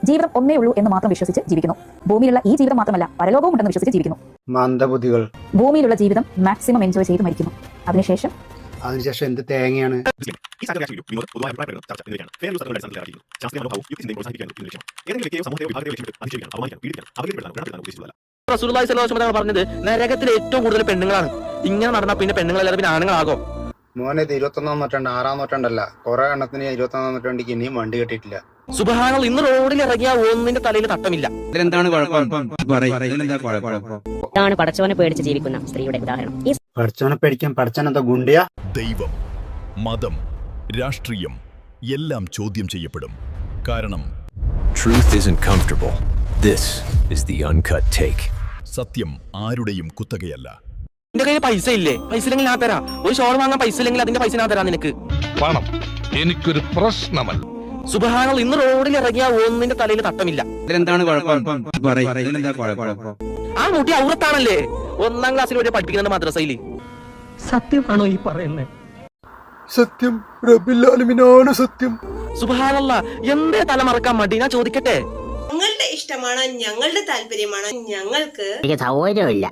ജീവിതം ഒന്നേ ഉള്ളൂ എന്ന് മാത്രം വിശ്വസിച്ച് ജീവിക്കുന്നു. ഭൂമിയിലുള്ള ഈ ജീവിതം മാത്രമല്ല, പരലോകവും ഉണ്ടെന്ന് വിശ്വസിച്ച് ജീവിക്കുന്നു. മന്ദബുദ്ധികൾ ഭൂമിയിലുള്ള ജീവിതം മാക്സിമം എൻജോയ് ചെയ്ത് മരിക്കുന്നു. അതിനുശേഷം എന്ത് തേങ്ങയാണ്. റസൂലുള്ളാഹി സ്വല്ലല്ലാഹു അലൈഹി വസല്ലം പറഞ്ഞത് നരകത്തിൽ ഏറ്റവും കൂടുതൽ പെണ്ണുങ്ങളാണ്. ഇങ്ങനെ നടന്നാൽ പിന്നെ പെണ്ണുങ്ങളല്ലാതെ പിന്നെ ആണുങ്ങളാകോ? മോനെ ഇത് 21-ാം നൂറ്റാണ്ട് 6-ാം നൂറ്റാണ്ടല്ല, കുറെ എണ്ണത്തിന് 21-ാം നൂറ്റാണ്ടിക്ക് ഇനിയും വണ്ടി കെട്ടിയിട്ടില്ല. സുബ്ഹാനല്ലാഹ്, ഇന്ന് റോഡിൽ ഇറങ്ങിയ ഒന്നിന്റെ തലയിൽ തട്ടമില്ല. ഇതാണ് പടച്ചവനെ പേടിച്ച് ജീവിക്കുന്ന സ്ത്രീയുടെ ഉദാഹരണം. പഠിച്ചവനെ പേടിക്കാൻ പഠിച്ചാനെന്താ ഗുണ്ടിയ? ദൈവം, മതം, രാഷ്ട്രീയം എല്ലാം ചോദ്യം ചെയ്യപ്പെടും. കാരണം Truth isn't comfortable. This is the Uncut Take. സത്യം ആരുടെയും കുത്തകയല്ല. എന്റെ കയ്യിൽ പൈസ ഇല്ലേ? പൈസ ഇല്ലെങ്കിൽ ഞാൻ തരാം. ഒരു ഷോൾ വാങ്ങാൻ പൈസ ഇല്ലെങ്കിൽ അതിന്റെ പൈസ ഞാൻ തരാം നിനക്ക്. പണം എനിക്കൊരു പ്രശ്നമല്ല. സുബ്ഹാനല്ലാഹ്, ഇന്ന് റോഡിൽ ഇറങ്ങിയ ഒന്നിന്റെ തലയിൽ തട്ടമില്ല. ആ മുട്ടി ഔറത്താണല്ലേ 1-ാം ക്ലാസ്സിൽ വരെ പഠിപ്പിക്കുന്നത് മദ്രസയിൽ. സത്യമാണോ ഈ പറയുന്നത്? സത്യം റബ്ബിൽ ആലമീനാണ് സത്യം. സുബ്ഹാനല്ലാഹ്, എന്തേ തല മറക്കാൻ മടി? ഞാൻ ചോദിക്കട്ടെ, ഞങ്ങളുടെ ഇഷ്ടമാണ്, ഞങ്ങളുടെ താല്പര്യമാണ്, ഞങ്ങൾക്ക് സൗകര്യമില്ല.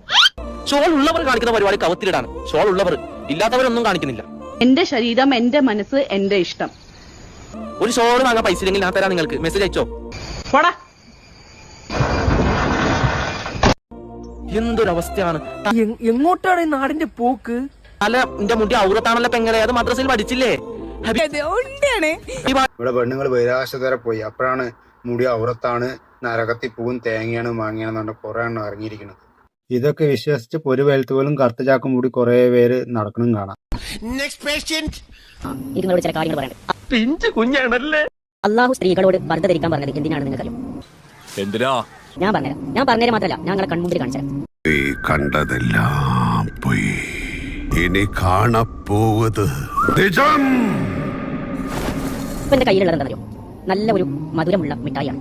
ഷോൾ ഉള്ളവർ കാണിക്കുന്ന പരിപാടി കവത്തിലിടാണ്. ഷോൾ ഉള്ളവർ, ഇല്ലാത്തവരൊന്നും കാണിക്കുന്നില്ല. എന്റെ ശരീരം, എന്റെ മനസ്സ്, എന്റെ ഇഷ്ടം. ഒരു ഷോൾ വാങ്ങാൻ പൈസ ഇല്ലെങ്കിൽ ഞാൻ തരാം നിങ്ങൾക്ക്. മെസ്സേജ് അയച്ചോ. എന്തൊരവസ്ഥയാണ്. എങ്ങോട്ടാണ് ഈ നാടിന്റെ പോക്ക്? അല്ല, എന്റെ മുടി ഔറത്താണല്ലോ പെങ്ങളെ. അത് മദ്രസയിൽ പഠിച്ചില്ലേ? ഇവിടെ പെണ്ണുങ്ങൾ ബഹിരാകാശത്ത് പോയി. അപ്പോഴാണ് മുടി ഔറത്താണ്, നരകത്തിൽ പൂവും തേങ്ങയാണ് മാങ്ങയാണ് പറഞ്ഞ കുറെ എണ്ണം ഇറങ്ങിയിരിക്കുന്നത്. ഇതൊക്കെ വിശ്വസിച്ച് പൊരുവേലത്ത് പോലും കറുത്ത ചാക്കും കൂടി കുറെ പേര് നടക്കണം കാണാം. നിങ്ങളോട് ചില കാര്യങ്ങൾ പറയാനുണ്ട്. പിഞ്ചു കുഞ്ഞാണല്ലേ. അള്ളാഹു സ്ത്രീകളോട് പർദ്ദ ധരിക്കാൻ പറഞ്ഞത് എന്തിനാണ് നിങ്ങൾക്കറിയോ? എന്തിനാ? ഞാൻ പറഞ്ഞുതരാം മാത്രമല്ല, ഞങ്ങളെ കൺമുമ്പിൽ കാണിച്ചുതരാം. കണ്ടതെല്ലാം പോയി, ഇനി കാണപ്പോവത് നിജം. ഇപ്പൊ എന്റെ കയ്യിലുള്ളത് എന്താ അറിയോ? നല്ല ഒരു മധുരമുള്ള മിഠായിയാണ്.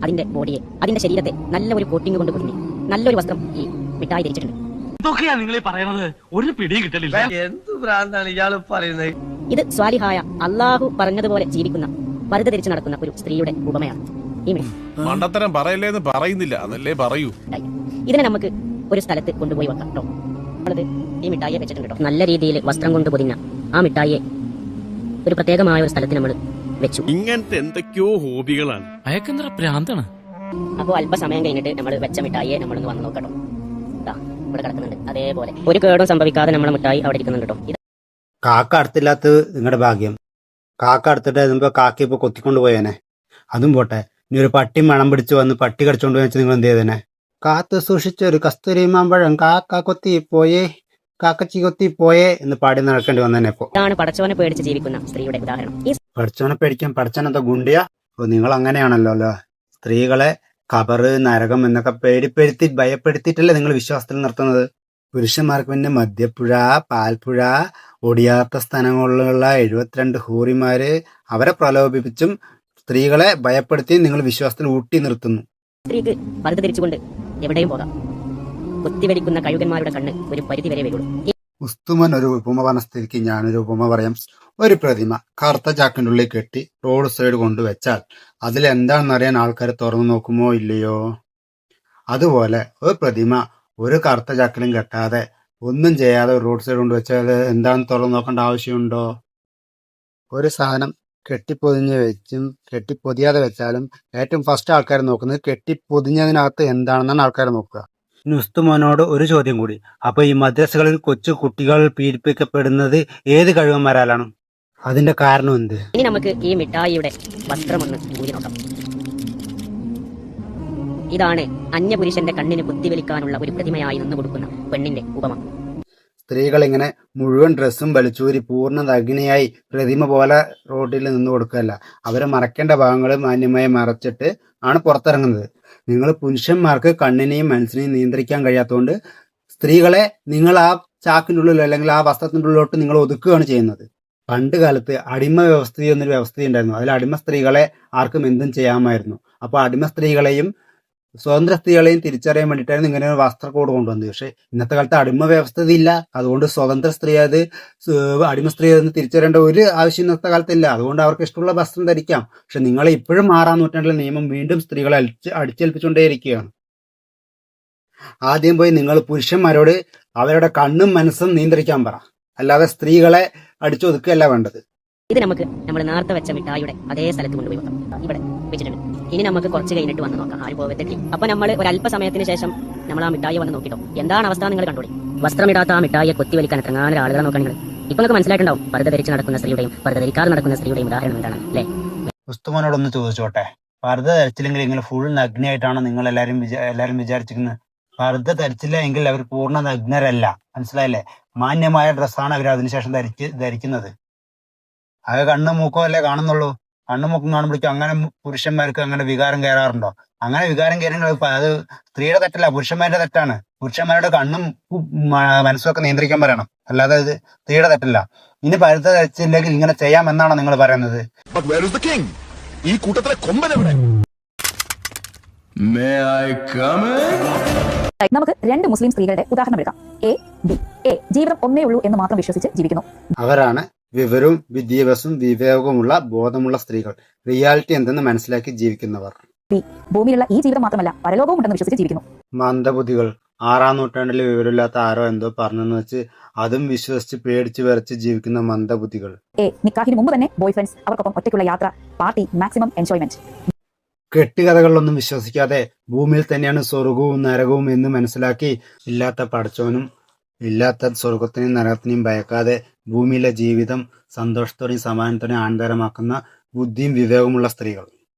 അതിന്റെ ബോഡിയെ, അതിന്റെ ശരീരത്തെ നല്ല ഒരു കോട്ടിംഗ് കൊണ്ട് പൊതിഞ്ഞ് നല്ലൊരു വസ്ത്രം ഈ മിഠായി ധരിച്ചിട്ടുണ്ട്. ഇതൊക്കെയാ നിങ്ങൾ പറയുന്നത്? ഒരു പിടിയും കിട്ടലില്ല. എന്ത് ഭ്രാന്താണ് ഇയാള് പറയുന്നത്? ഇത് സ്വാലിഹായ അള്ളാഹു പറഞ്ഞതുപോലെ ജീവിക്കുന്ന, പർദ്ദ ധരിച്ച് നടക്കുന്ന ഒരു സ്ത്രീയുടെ ഉപമയാണ് ഈ മണ്ടത്തരം പറയല്ലേന്ന് പറയുന്നില്ല, അതല്ലേ പറയൂ. മിഠായി. ഇതിനെ നമുക്ക് ഒരു സ്ഥലത്ത് കൊണ്ടുപോയി വെക്കാം കേട്ടോ. നമ്മളത് ഈ മിഠായിയെ വെച്ചിട്ടുണ്ട് കേട്ടോ. നല്ല രീതിയിൽ വസ്ത്രം കൊണ്ട് പൊതിഞ്ഞ ആ മിഠായിയെ ഒരു പ്രത്യേകമായ ഒരു സ്ഥലത്ത് നമ്മൾ വെച്ചു. ഇങ്ങനത്തെ എന്തൊക്കെയോ ഹോബികളാണ്. അയക്കെന്തര പ്രാന്താണ്. അപ്പോൾ അല്പസമയം കഴിഞ്ഞിട്ട് നമ്മൾ വെച്ച മിഠായിയെ നമ്മളൊന്ന് വന്ന് നോക്കട്ടോ. ഇവിടെ കിടക്കുന്നുണ്ട്. അതേപോലെ ഒരു കേടും സംഭവിക്കാതെ നമ്മളെ മിഠായി അവിടെ ഇരിക്കുന്നുണ്ട് കേട്ടോ. കാക്ക അടുത്തില്ലാത്തത് നിങ്ങളുടെ ഭാഗ്യം. കാക്ക അടുത്തിട്ട് മുമ്പ് കാക്ക ഇപ്പൊ കൊത്തിക്കൊണ്ട് പോയേനെ. അതും പോട്ടെ, ഇനി ഒരു പട്ടി മണം പിടിച്ച് വന്ന് പട്ടി കടിച്ചോണ്ട് വെച്ച് നിങ്ങൾ എന്ത് ചെയ്തേനെ? കാത്തു സൂക്ഷിച്ചൊരു കസ്തൂരി മാമ്പഴം കാക്ക കൊത്തി പോയേ, കാക്കച്ചി കൊത്തി പോയേ എന്ന് പാടി നടക്കേണ്ടി വന്നേനെ. ഇപ്പൊ ഇതാണ് പടച്ചവനെ പേടിച്ച് ജീവിക്കുന്ന സ്ത്രീയുടെ ഉദാഹരണം. പഠിച്ചവനെ പേടിക്കാൻ പഠിച്ചാനെന്താ ഗുണ്ടിയ? നിങ്ങൾ അങ്ങനെയാണല്ലോ അല്ലോ. സ്ത്രീകളെ ഖബറ്, നരകം എന്നൊക്കെ പേടിപ്പെടുത്തി ഭയപ്പെടുത്തിയിട്ടല്ലേ നിങ്ങൾ വിശ്വാസത്തിൽ നിർത്തുന്നത്. പുരുഷന്മാർക്ക് പിന്നെ മദ്യപ്പുഴ, പാൽപ്പുഴ, ഒടിയാത്ത സ്ഥലങ്ങളിലുള്ള 72 ഹൂറിമാര് അവരെ പ്രലോഭിപ്പിച്ചും സ്ത്രീകളെ ഭയപ്പെടുത്തി നിങ്ങൾ വിശ്വാസത്തിൽ ഊട്ടി നിർത്തുന്നു. സ്ത്രീക്ക് പർദ്ദ ധരിച്ചുകൊണ്ട് എവിടെയും പോകാം. കുത്തിവെടിക്കുന്ന കഴുകന്മാരുടെ കണ്ണ് ഒരു പരിധി വരെ വരുള്ളൂ. ഉസ്തുമൻ ഒരു ഉപമ പറഞ്ഞ സ്ഥിതിക്ക് ഞാനൊരു ഉപമ പറയാം. ഒരു പ്രതിമ കറുത്ത ചാക്കിൻ്റെ ഉള്ളിൽ കെട്ടി റോഡ് സൈഡ് കൊണ്ടുവച്ചാൽ അതിലെന്താണെന്നറിയാൻ ആൾക്കാർ തുറന്നു നോക്കുമോ ഇല്ലയോ? അതുപോലെ ഒരു പ്രതിമ ഒരു കറുത്ത ചാക്കിലും കെട്ടാതെ ഒന്നും ചെയ്യാതെ റോഡ് സൈഡ് കൊണ്ടുവച്ചാൽ എന്താണെന്ന് തുറന്നു നോക്കേണ്ട ആവശ്യമുണ്ടോ? ഒരു സാധനം കെട്ടിപ്പൊതിഞ്ഞ് വെച്ചും കെട്ടിപ്പൊതിയാതെ വെച്ചാലും ഏറ്റവും ഫസ്റ്റ് ആൾക്കാർ നോക്കുന്നത് കെട്ടിപ്പൊതിഞ്ഞതിനകത്ത് എന്താണെന്നാണ് ആൾക്കാർ നോക്കുക. ഉസ്തുമോനോട് ഒരു ചോദ്യം കൂടി. അപ്പൊ ഈ മദ്രസകളിൽ കൊച്ചു കുട്ടികൾ പീഡിപ്പിക്കപ്പെടുന്നത് ഏത് കഴിവന്മാരാലാണ്? അതിന്റെ കാരണം എന്ത്? ഇനി നമുക്ക് ഈ മിഠായിയുടെ വസ്ത്രമൊന്ന് ഊരി നോക്കാം. ഇതാണ് അന്യപുരുഷന്റെ കണ്ണിന് കുത്തിവലിക്കാനുള്ള ഒരു പ്രതിമയായി നിന്ന് കൊടുക്കുന്ന പെണ്ണിന്റെ ഉപമ. സ്ത്രീകൾ ഇങ്ങനെ മുഴുവൻ ഡ്രസ്സും വലിച്ചൂരി പൂർണ്ണ നഗ്നയായി പ്രതിമ പോലെ റോഡിൽ നിന്ന് കൊടുക്കുകയല്ല, അവരെ മറക്കേണ്ട ഭാഗങ്ങൾ മാന്യമായി മറച്ചിട്ട് ആണ് പുറത്തിറങ്ങുന്നത്. നിങ്ങൾ പുരുഷന്മാർക്ക് കണ്ണിനെയും മനസ്സിനെയും നിയന്ത്രിക്കാൻ കഴിയാത്തതുകൊണ്ട് സ്ത്രീകളെ നിങ്ങൾ ആ ചാക്കിൻ്റെ ഉള്ളിലോ അല്ലെങ്കിൽ ആ വസ്ത്രത്തിൻ്റെ ഉള്ളിലോട്ട് നിങ്ങൾ ഒതുക്കുകയാണ് ചെയ്യുന്നത്. പണ്ട് കാലത്ത് അടിമ വ്യവസ്ഥ എന്നൊരു വ്യവസ്ഥ ഉണ്ടായിരുന്നു. അതിൽ അടിമ സ്ത്രീകളെ ആർക്കും എന്തും ചെയ്യാമായിരുന്നു. അപ്പോൾ അടിമ സ്ത്രീകളെയും സ്വതന്ത്ര സ്ത്രീകളെയും തിരിച്ചറിയാൻ വേണ്ടിയിട്ടായിരുന്നു ഇങ്ങനെ ഒരു വസ്ത്രക്കോഡ് കൊണ്ടുവന്നത്. പക്ഷെ ഇന്നത്തെ കാലത്ത് അടിമ വ്യവസ്ഥ ഇല്ല. അതുകൊണ്ട് സ്വതന്ത്ര സ്ത്രീ അടിമ സ്ത്രീ എന്ന് തിരിച്ചറിയേണ്ട ഒരു ആവശ്യം ഇന്നത്തെ കാലത്തില്ല. അതുകൊണ്ട് അവർക്ക് ഇഷ്ടമുള്ള വസ്ത്രം ധരിക്കാം. പക്ഷെ നിങ്ങളെ ഇപ്പോഴും 6-ാം നൂറ്റാണ്ടിലെ നിയമം വീണ്ടും സ്ത്രീകളെ അടിച്ചേൽപ്പിച്ചുകൊണ്ടേയിരിക്കുകയാണ്. ആദ്യം പോയി നിങ്ങൾ പുരുഷന്മാരോട് അവരുടെ കണ്ണും മനസ്സും നിയന്ത്രിക്കാൻ പറ, അല്ലാതെ സ്ത്രീകളെ അടിച്ചൊതുക്കുകയല്ല വേണ്ടത്. ഇത് നമുക്ക് നമ്മൾ നേരത്തെ വെച്ച മിഠായിയുടെ അതേ സ്ഥലത്ത് കൊണ്ടുപോയി വെക്കാം. ഇവിടെ വെച്ചിട്ടുണ്ട്. ഇനി നമുക്ക് കുറച്ച് കഴിഞ്ഞിട്ട് വന്ന് നോക്കാം. ആരും പോകത്തില്ല. അപ്പൊ നമ്മൾ ഒരു അല്പസമയത്തിന് ശേഷം നമ്മൾ ആ മിഠായി വന്ന് നോക്കിട്ടോ. എന്താണ് അവസ്ഥ നിങ്ങൾ കണ്ടോളി. വസ്ത്രമിടാത്ത ആ മിഠായിയെ കൊത്തിവലിക്കാൻ എത്രങ്ങാനും ആളുകളെ നോക്കാൻ നിങ്ങൾ ഇപ്പൊ നിങ്ങൾക്ക് മനസ്സിലായിട്ടുണ്ടാവും. പർദ്ദ ധരിച്ച് നടക്കുന്ന സ്ത്രീയുടെയും പർദ്ദ ധരിക്കാതെ നടക്കുന്ന സ്ത്രീയുടെയും ഉദാഹരണം എന്താണ് അല്ലേ? ഉസ്തുമനോടൊന്ന് ചോദിച്ചോട്ടെ, പർദ്ദ ധരിച്ചില്ലെങ്കിൽ നിങ്ങൾ ഫുൾ നഗ്നയായിട്ടാണ് നിങ്ങൾ എല്ലാരും വിചാരിച്ചിരിക്കുന്നത്. പർദ്ദ ധരിച്ചില്ല എങ്കിൽ അവർ പൂർണ്ണ നഗ്നരല്ല. മനസ്സിലായില്ലേ? മാന്യമായ ഡ്രസ്സാണ് അവർ അതിനുശേഷം ധരിക്കുന്നത്. അത് കണ്ണും മൂക്കോ അല്ലേ കാണുന്നുള്ളൂ. കണ്ണും മൂക്കും കാണുമ്പോഴേക്കും അങ്ങനെ പുരുഷന്മാർക്ക് അങ്ങനെ വികാരം കയറാറുണ്ടോ? അങ്ങനെ വികാരം കയറുന്നത് അത് സ്ത്രീയുടെ തെറ്റല്ല, പുരുഷന്മാരുടെ തെറ്റാണ്. പുരുഷന്മാരുടെ കണ്ണും മനസ്സും ഒക്കെ നിയന്ത്രിക്കാൻ പറയണം, അല്ലാതെ ഇത് സ്ത്രീയുടെ തെറ്റല്ല. ഇനി പരുത്ത ധരിച്ചില്ലെങ്കിൽ ഇങ്ങനെ ചെയ്യാമെന്നാണോ നിങ്ങൾ പറയുന്നത്? ഈ കൂട്ടത്തിലെ കൊമ്പനെവിടെ? നമുക്ക് 2 മുസ്ലിം സ്ത്രീകളുടെ ഉദാഹരണം എടുക്കാം. A, B. എ ജീവിതം ഒന്നേ ഉള്ളൂ എന്ന് മാത്രം വിശ്വസിച്ച് ജീവിക്കുന്നു. അവരാണ് വിവരവും വിദ്യാഭ്യാസവും വിവേകവുമുള്ള ബോധമുള്ള സ്ത്രീകൾ, റിയാലിറ്റി എന്തെന്ന് മനസ്സിലാക്കി ജീവിക്കുന്നവർ. ബി ഭൂമിയിലുള്ള ഈ ജീവിതം മാത്രമല്ല പരലോകവും ഉണ്ടെന്ന് വിശ്വസിച്ച് ജീവിക്കുന്നു. മന്ദബുദ്ധികൾ, 6-ാം നൂറ്റാണ്ടിൽ വിവരമില്ലാത്ത ആരോ എന്തോ പറഞ്ഞെന്ന് വെച്ച് അതും വിശ്വസിച്ച് പേടിച്ച് വിറച്ച് ജീവിക്കുന്ന മന്ദബുദ്ധികൾ. എ നിക്കാഹിന് മുമ്പ് തന്നെ ബോയ് ഫ്രണ്ട്സ്, അവർക്കൊപ്പം ഒറ്റയ്ക്കുള്ള യാത്ര, പാർട്ടി, മാക്സിമം എൻജോയ്മെന്റ്. കെട്ടുകഥകളിലൊന്നും വിശ്വസിക്കാതെ ഭൂമിയിൽ തന്നെയാണ് സ്വർഗവും നരകവും എന്ന് മനസ്സിലാക്കി ഇല്ലാത്ത പടച്ചവനും ഇല്ലാത്ത സ്വർഗത്തിനെയും നരകത്തിനെയും ഭയക്കാതെ ഭൂമിയിലെ ജീവിതം സന്തോഷത്തോടെയും സമാധാനത്തോടെയും ആനന്ദകരമാക്കുന്ന ബുദ്ധിയും വിവേകമുള്ള സ്ത്രീകൾ.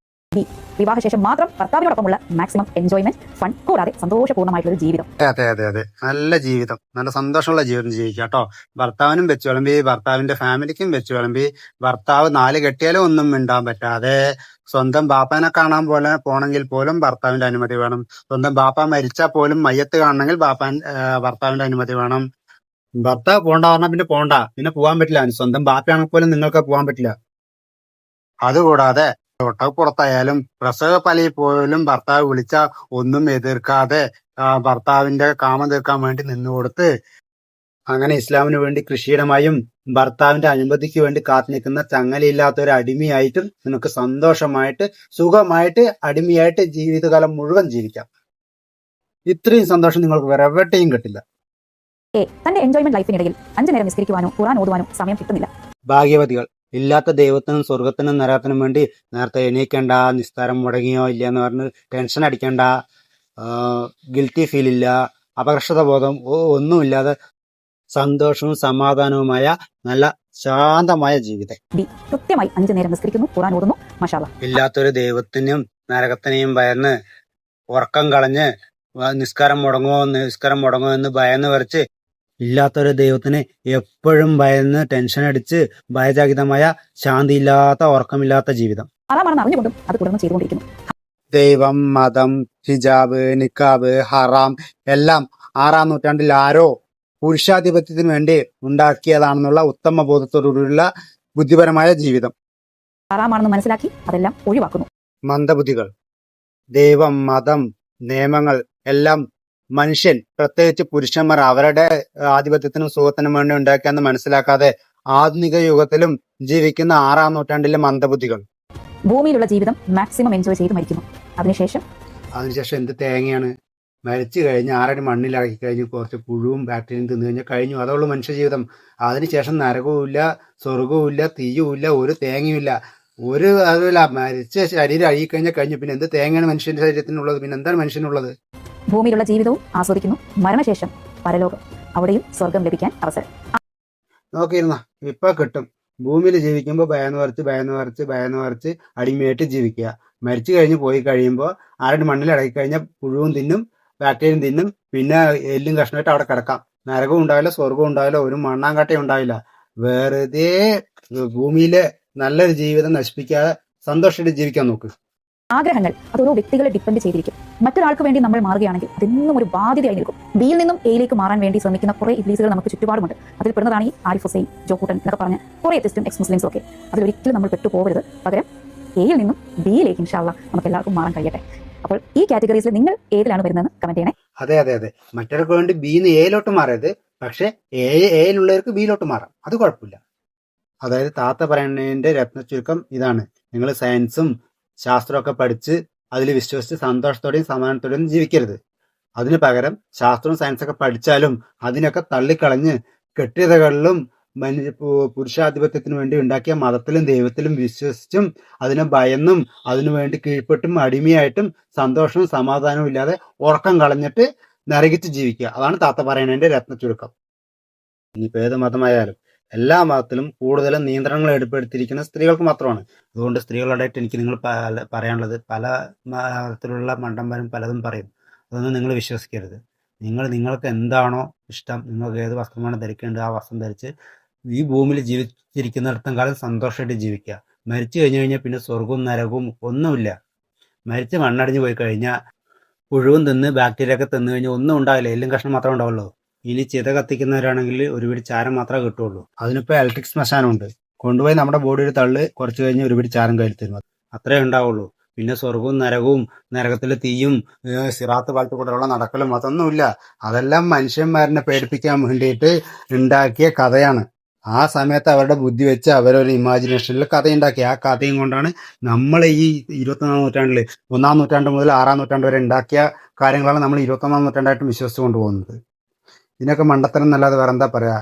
ബി വിവാഹശേഷം മാത്രം ഭർത്താവിനോടൊപ്പമുള്ള മാക്സിമം എൻജോയ്മെന്റ്, ഫൺ, കൂടാതെ സന്തോഷപൂർണ്ണമായിട്ടുള്ള ജീവിതം. അതെ, നല്ല ജീവിതം, നല്ല സന്തോഷമുള്ള ജീവിതം ജീവിക്കുക കേട്ടോ. ഭർത്താവിനും വെച്ച് വിളമ്പി, ഭർത്താവിന്റെ ഫാമിലിക്കും വെച്ച് വിളമ്പി, ഭർത്താവ് 4 കെട്ടിയാലും ഒന്നും മിണ്ടാൻ പറ്റാതെ, സ്വന്തം ബാപ്പാനെ കാണാൻ പോണെങ്കിൽ പോലും ഭർത്താവിന്റെ അനുമതി വേണം. സ്വന്തം ബാപ്പ മരിച്ചാൽ പോലും മയ്യത്ത് കാണണമെങ്കിൽ ഭർത്താവിന്റെ അനുമതി വേണം. ഭർത്താവ് പോണ്ട പറഞ്ഞാൽ പിന്നെ പോണ്ട, പിന്നെ പോകാൻ പറ്റില്ല. സ്വന്തം ബാപ്പയാണെങ്കിൽ പോലും നിങ്ങൾക്ക് പോകാൻ പറ്റില്ല. അതുകൂടാതെ ഒട്ടകപ്പുറത്തായാലും പ്രസവപ്പലയിൽ പോലും ഭർത്താവ് വിളിച്ച ഒന്നും എതിർക്കാതെ ഭർത്താവിന്റെ കാമം തീർക്കാൻ വേണ്ടി നിന്നുകൊടുത്ത്, അങ്ങനെ ഇസ്ലാമിന് വേണ്ടി കൃഷിയിടമായും ഭർത്താവിന്റെ അനുമതിക്ക് വേണ്ടി കാത്തു നിൽക്കുന്ന ചങ്ങലയില്ലാത്ത ഒരു അടിമയായിട്ടും നിനക്ക് സന്തോഷമായിട്ട് സുഖമായിട്ട് അടിമയായിട്ട് ജീവിതകാലം മുഴുവൻ ജീവിക്കാം. ഇത്രയും സന്തോഷം നിങ്ങൾക്ക് വേറെ എവിടെയും കിട്ടില്ല. എ തന്റെ എൻജോയ്മെന്റ് ലൈഫിനിടയിൽ 5 നേരം നിസ്കരിക്കുവാനോ ഖുർആൻ ഓതുവാനോ സമയം കിട്ടുന്നില്ല. ഭാഗ്യവതികൾ, ഇല്ലാത്ത ദൈവത്തിനും സ്വർഗത്തിനും നരകത്തിനും വേണ്ടി നേരത്തെ എണീക്കേണ്ട, നിസ്കാരം മുടങ്ങിയോ ഇല്ല എന്ന് പറഞ്ഞ് ടെൻഷൻ അടിക്കേണ്ട, ഗിൽറ്റി ഫീൽ ഇല്ല, അപകർഷത ബോധം ഒന്നുമില്ലാതെ സന്തോഷവും സമാധാനവുമായ നല്ല ശാന്തമായ ജീവിതം. കൃത്യമായി 5 നേരം നിസ്കരിക്കുന്നു, ഖുർആൻ ഓതുന്നു, മാഷാഅല്ലാഹ്. ഇല്ലാത്തൊരു ദൈവത്തിനും നരകത്തിനെയും ഭയന്ന് ഉറക്കം കളഞ്ഞ് നിസ്കാരം മുടങ്ങുമോ എന്ന് ഭയന്ന് വരച്ച്, ഇല്ലാത്തൊരു ദൈവത്തിന് എപ്പോഴും ഭയന്ന് ടെൻഷൻ അടിച്ച് ഭയജാഗിതമായ ശാന്തിയില്ലാത്ത ഉറക്കമില്ലാത്ത ജീവിതം. ഹറാമാണെന്ന് അറിഞ്ഞുകൊണ്ടും അത് തുടർന്ന് ചെയ്തുകൊണ്ടിരിക്കുന്നു. ദൈവം, മതം, ഹിജാബ്, നിക്കാബ്, ഹറാം എല്ലാം 6-ാം നൂറ്റാണ്ടിൽ ആരോ പുരുഷാധിപത്യത്തിന് വേണ്ടി ഉണ്ടാക്കിയതാണെന്നുള്ള ഉത്തമ ബോധത്തോടുകൂടിയുള്ള ബുദ്ധിപരമായ ജീവിതം. ഹറാമാണെന്ന് മനസ്സിലാക്കി അതെല്ലാം ഒഴിവാക്കുന്നു. മന്ദബുദ്ധികൾ, ദൈവം, മതം, നിയമങ്ങൾ എല്ലാം മനുഷ്യൻ, പ്രത്യേകിച്ച് പുരുഷന്മാർ അവരുടെ ആധിപത്യത്തിനും സുഖത്തിനും വേണ്ടി ഉണ്ടാക്കിയെന്ന് മനസ്സിലാക്കാതെ ആധുനിക യുഗത്തിലും ജീവിക്കുന്ന 6-ാം നൂറ്റാണ്ടിലെ മന്ദബുദ്ധികൾ. ഭൂമിയിലുള്ള ജീവിതം മാക്സിമം എൻജോയ് ചെയ്ത് മരിക്കുന്നു. അതിനുശേഷം എന്ത് തേങ്ങയാണ്? മരിച്ചു കഴിഞ്ഞ് 6 അടി മണ്ണിലാക്കി കഴിഞ്ഞ് കുറച്ച് പുഴുവും ബാക്ടീരിയയും തിന്നു കഴിഞ്ഞാൽ കഴിഞ്ഞു. അതുള്ള മനുഷ്യ ജീവിതം. അതിനുശേഷം നരകവുമില്ല, സ്വർഗവുമില്ല, തീയുമില്ല, ഒരു തേങ്ങയുമില്ല, ഒരു അതുമില്ല. മരിച്ച ശരീരം അഴുകിക്കഴിഞ്ഞാൽ കഴിഞ്ഞു. പിന്നെ എന്ത് തേങ്ങയാണ് മനുഷ്യന്റെ ശരീരത്തിനുള്ളത്? പിന്നെ എന്താണ് മനുഷ്യനുള്ളത്? ഭൂമിയിലുള്ള ജീവിതവും ആസ്വദിക്കുന്നു. മരണശേഷം പരലോകം, അവിടെയും സ്വർഗം ലഭിക്കാൻ അവസരം. നോക്കിയിരുന്ന ഇപ്പൊ കിട്ടും. ഭൂമിയിൽ ജീവിക്കുമ്പോൾ ഭയന്ന് വരച്ച് അടിമയായിട്ട് ജീവിക്കുക. മരിച്ചു കഴിഞ്ഞ് പോയി കഴിയുമ്പോൾ 6 അടി മണ്ണിൽ ഇടക്കി കഴിഞ്ഞാൽ പുഴുവും തിന്നും, ബാക്ടീരിയയും തിന്നും, പിന്നെ എല്ലും കഷ്ണമായിട്ട് അവിടെ കിടക്കാം. നരകവും ഉണ്ടാവില്ല, സ്വർഗവും ഉണ്ടാവില്ല, ഒരു മണ്ണാങ്കട്ടയും ഉണ്ടാവില്ല. വെറുതെ ഭൂമിയിലെ നല്ലൊരു ജീവിതം നശിപ്പിക്കാതെ സന്തോഷമായിട്ട് ജീവിക്കാൻ നോക്ക്. ആഗ്രഹങ്ങൾ അത് ഓരോ വ്യക്തികളെ ഡിപ്പെൻഡ് ചെയ്തിരിക്കും. മറ്റൊരാൾക്ക് വേണ്ടി നമ്മൾ മാറുകയാണെങ്കിൽ അതെന്നും ഒരു ബാധ്യതയായി നിൽക്കും. ബിയിൽ നിന്നും എയിലേക്ക് മാറാൻ വേണ്ടി ശ്രമിക്കുന്ന കുറെ ഇബ്ലീസുകൾ നമുക്ക് ചുറ്റുപാടുമുണ്ട്. അതിൽ പെടുന്നതാണ് ഈ ആരിഫ് ഹുസൈൻ, ജോക്കൂട്ടൻ എന്നൊക്കെ പറഞ്ഞ കുറെ എത്തിസ്റ്റും എക്സ് മുസ്ലിംസും ഒക്കെ. അതിലൊരിക്കലും നമ്മൾ പെട്ടുപോകരുത്. പകരം എയിൽ നിന്നും ബിയിലേക്ക് ഇൻഷാ അല്ലാഹ് നമുക്ക് എല്ലാവർക്കും മാറാൻ കഴിയട്ടെ. അപ്പോൾ ഈ കാറ്റഗറീസിൽ നിങ്ങൾ ഏതിലാണ് വരുന്നതെന്ന് കമന്റ് ചെയ്യണേ. അതെ അതെ അതെ, മറ്റവർക്ക് വേണ്ടി ബിന്ന് എയിലോട്ട് മാറരുത്, പക്ഷെ എയിലുള്ളവർക്ക് ബിയിലോട്ട് മാറാം, അത് കുഴപ്പമില്ല. അതായത് താത്ത പറയുന്നതിന്റെ രത്ന ചുരുക്കം ഇതാണ്: നിങ്ങൾ സയൻസും ശാസ്ത്രമൊക്കെ പഠിച്ച് അതിൽ വിശ്വസിച്ച് സന്തോഷത്തോടെയും സമാധാനത്തോടെയും ജീവിക്കരുത്. അതിന് പകരം ശാസ്ത്രവും സയൻസൊക്കെ പഠിച്ചാലും അതിനൊക്കെ തള്ളിക്കളഞ്ഞ് കെട്ടിടകളിലും പുരുഷാധിപത്യത്തിന് വേണ്ടി ഉണ്ടാക്കിയ മതത്തിലും ദൈവത്തിലും വിശ്വസിച്ചും അതിനെ ഭയന്നും അതിനുവേണ്ടി കീഴ്പ്പെട്ടും അടിമയായിട്ടും സന്തോഷവും സമാധാനവും ഇല്ലാതെ ഉറക്കം കളഞ്ഞിട്ട് നരകിച്ച് ജീവിക്കുക. അതാണ് താത്ത പറയുന്നതിന്റെ രത്ന ചുരുക്കം. ഇനിയിപ്പോൾ ഏത് മതമായാലും എല്ലാ മതത്തിലും കൂടുതലും നിയന്ത്രണങ്ങൾ ഏർപ്പെടുത്തിയിരിക്കുന്ന സ്ത്രീകൾക്ക് മാത്രമാണ്. അതുകൊണ്ട് സ്ത്രീകളോടായിട്ട് എനിക്ക് നിങ്ങൾ പറയാനുള്ളത്, പല മതത്തിലുള്ള മണ്ടന്മാരും പലതും പറയും, അതൊന്നും നിങ്ങൾ വിശ്വസിക്കരുത്. നിങ്ങൾക്ക് എന്താണോ ഇഷ്ടം, നിങ്ങൾക്ക് ഏത് വസ്ത്രമാണ് ധരിക്കേണ്ടത് ആ വസ്ത്രം ധരിച്ച് ഈ ഭൂമിയിൽ ജീവിച്ചിരിക്കുന്നിടത്തും കാലം സന്തോഷമായിട്ട് ജീവിക്കുക. മരിച്ചു കഴിഞ്ഞാൽ പിന്നെ സ്വർഗവും നരകവും ഒന്നുമില്ല. മരിച്ച് മണ്ണടിഞ്ഞ് പോയി കഴിഞ്ഞാൽ പുഴുവും തിന്ന് ബാക്ടീരിയ ഒക്കെ തിന്നു കഴിഞ്ഞാൽ ഒന്നും ഉണ്ടാവില്ല, എല്ലും കഷ്ണം മാത്രമേ ഉണ്ടാവുള്ളൂ. ഇനി ചിത കത്തിക്കുന്നവരാണെങ്കിൽ ഒരു പിടി ചാരം മാത്രമേ കിട്ടുള്ളൂ. അതിനിപ്പോൾ ഇലക്ട്രിക് ശ്മശാനമുണ്ട്, കൊണ്ടുപോയി നമ്മുടെ ബോഡിയിൽ തള്ളി കുറച്ച് കഴിഞ്ഞ് ഒരു പിടി ചാരം കയ്യിൽ തരും, അത്രേ ഉണ്ടാവുള്ളൂ. പിന്നെ സ്വർഗവും നരകവും നരകത്തിലെ തീയും സിറാത്ത് പാലത്ത് കൂടെയുള്ള നടക്കലും അതൊന്നുമില്ല. അതെല്ലാം മനുഷ്യന്മാരെ പേടിപ്പിക്കാൻ വേണ്ടിയിട്ട് ഉണ്ടാക്കിയ കഥയാണ്. ആ സമയത്ത് അവരുടെ ബുദ്ധി വെച്ച് അവരൊരു ഇമാജിനേഷനിൽ കഥയുണ്ടാക്കി. ആ കഥയും കൊണ്ടാണ് നമ്മൾ ഈ 21-ാം നൂറ്റാണ്ടിൽ 1-ാം നൂറ്റാണ്ട് മുതൽ 6-ാം നൂറ്റാണ്ട് വരെ ഉണ്ടാക്കിയ കാര്യങ്ങളാണ് നമ്മൾ 21-ാം നൂറ്റാണ്ടായിട്ട് വിശ്വസിച്ച് കൊണ്ടുപോകുന്നത്. ഇതിനൊക്കെ മണ്ടത്തരം എന്നല്ലാതെ വേറെ എന്താ പറയാ.